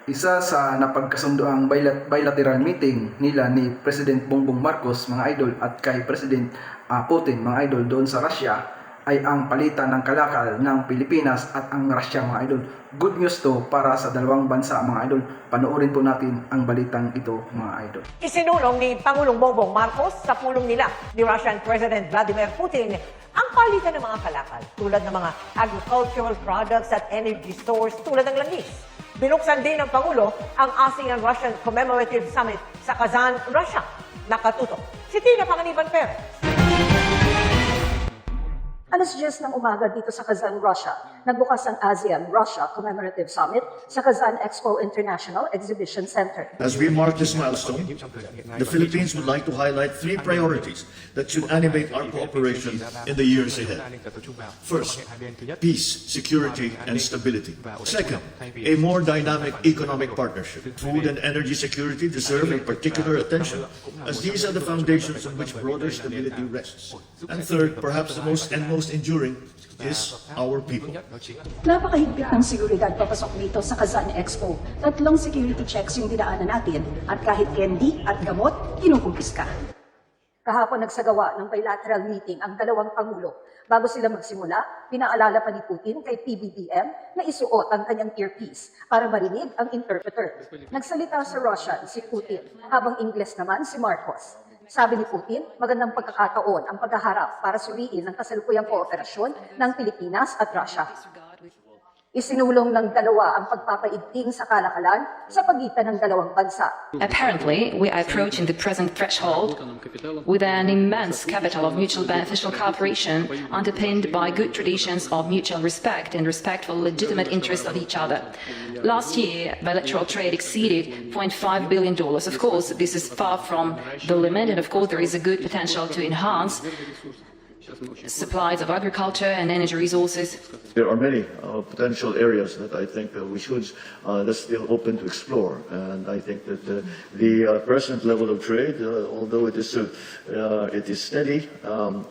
Isa sa napagkasundoang bilateral meeting nila ni President Bongbong Marcos, mga idol, at kay President Putin, mga idol, doon sa Russia ay ang palitan ng kalakal ng Pilipinas at ang Russia, mga idol. Good news to para sa dalawang bansa, mga idol. Panoorin po natin ang balitang ito, mga idol. Isinulong ni Pangulong Bongbong Marcos sa pulong nila ni Russian President Vladimir Putin ang palitan ng mga kalakal tulad ng mga agricultural products at energy stores tulad ng langis. Binuksan din ng Pangulo ang ASEAN-Russian Commemorative Summit sa Kazan, Russia. Nakatutok si Tina Panganiban Perez. Alas 10 ng umaga dito sa Kazan, Russia, nagbukas ang ASEAN-Russia Commemorative Summit sa Kazan Expo International Exhibition Center. As we mark this milestone, the Philippines would like to highlight three priorities that should animate our cooperation in the years ahead. First, peace, security, and stability. Second, a more dynamic economic partnership. Food and energy security deserve a particular attention, as these are the foundations on which broader stability rests. And third, perhaps the most enduring, is our people. Napakahigpit ng seguridad papasok dito sa Kazan Expo. 3 security checks yung dinaanan natin at kahit candy at gamot, kinukumpiska. Kahapon nagsagawa ng bilateral meeting ang dalawang pangulo. Bago sila magsimula, pinaalala pa ni Putin kay PBBM na isuot ang kanyang earpiece para marinig ang interpreter. Nagsalita sa Russian si Putin, habang Ingles naman si Marcos. Sabi ni Putin, magandang pagkakataon ang paghaharap para suriin ang kasalukuyang kooperasyon ng Pilipinas at Russia. Isinulong ng dalawa ang pagpapaigting sa kalakalan sa pagitan ng dalawang bansa. Apparently, we are approaching the present threshold with an immense capital of mutual beneficial cooperation underpinned by good traditions of mutual respect and respectful legitimate interests of each other. Last year, bilateral trade exceeded $0.5 billion. Of course, this is far from the limit, and of course, there is a good potential to enhance supplies of agriculture and energy resources. There are many potential areas that I think we should that's still open to explore, and I think that the present level of trade, although it is steady,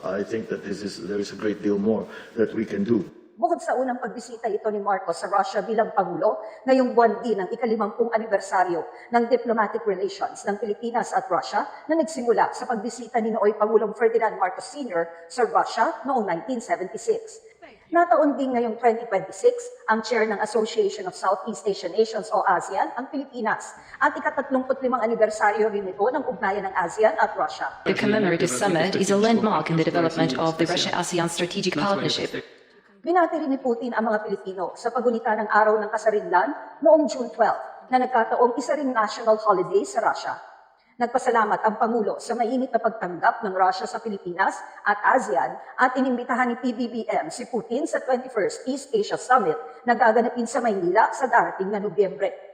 I think that there is a great deal more that we can do. Bukod sa unang pagbisita ito ni Marcos sa Russia bilang Pangulo, ngayong buwan din ang ika-50 anibersaryo ng diplomatic relations ng Pilipinas at Russia na nagsimula sa pagbisita ni nooy Pangulong Ferdinand Marcos Sr. sa Russia noong 1976. Nataon din ngayong 2026 ang chair ng Association of Southeast Asian Nations o ASEAN, ang Pilipinas, at ika-35 anibersaryo rin ito ng ugnayan ng ASEAN at Russia. The commemorative summit is a landmark in the development of the Russia-ASEAN strategic partnership. Binati rin ni Putin ang mga Pilipino sa pagunita ng Araw ng Kasarinlan noong June 12 na nagkataong isa ring national holiday sa Russia. Nagpasalamat ang Pangulo sa mainit na pagtanggap ng Russia sa Pilipinas at ASEAN at inimbitahan ni PBBM si Putin sa 21st East Asia Summit na gaganapin sa Maynila sa darating na Nobyembre.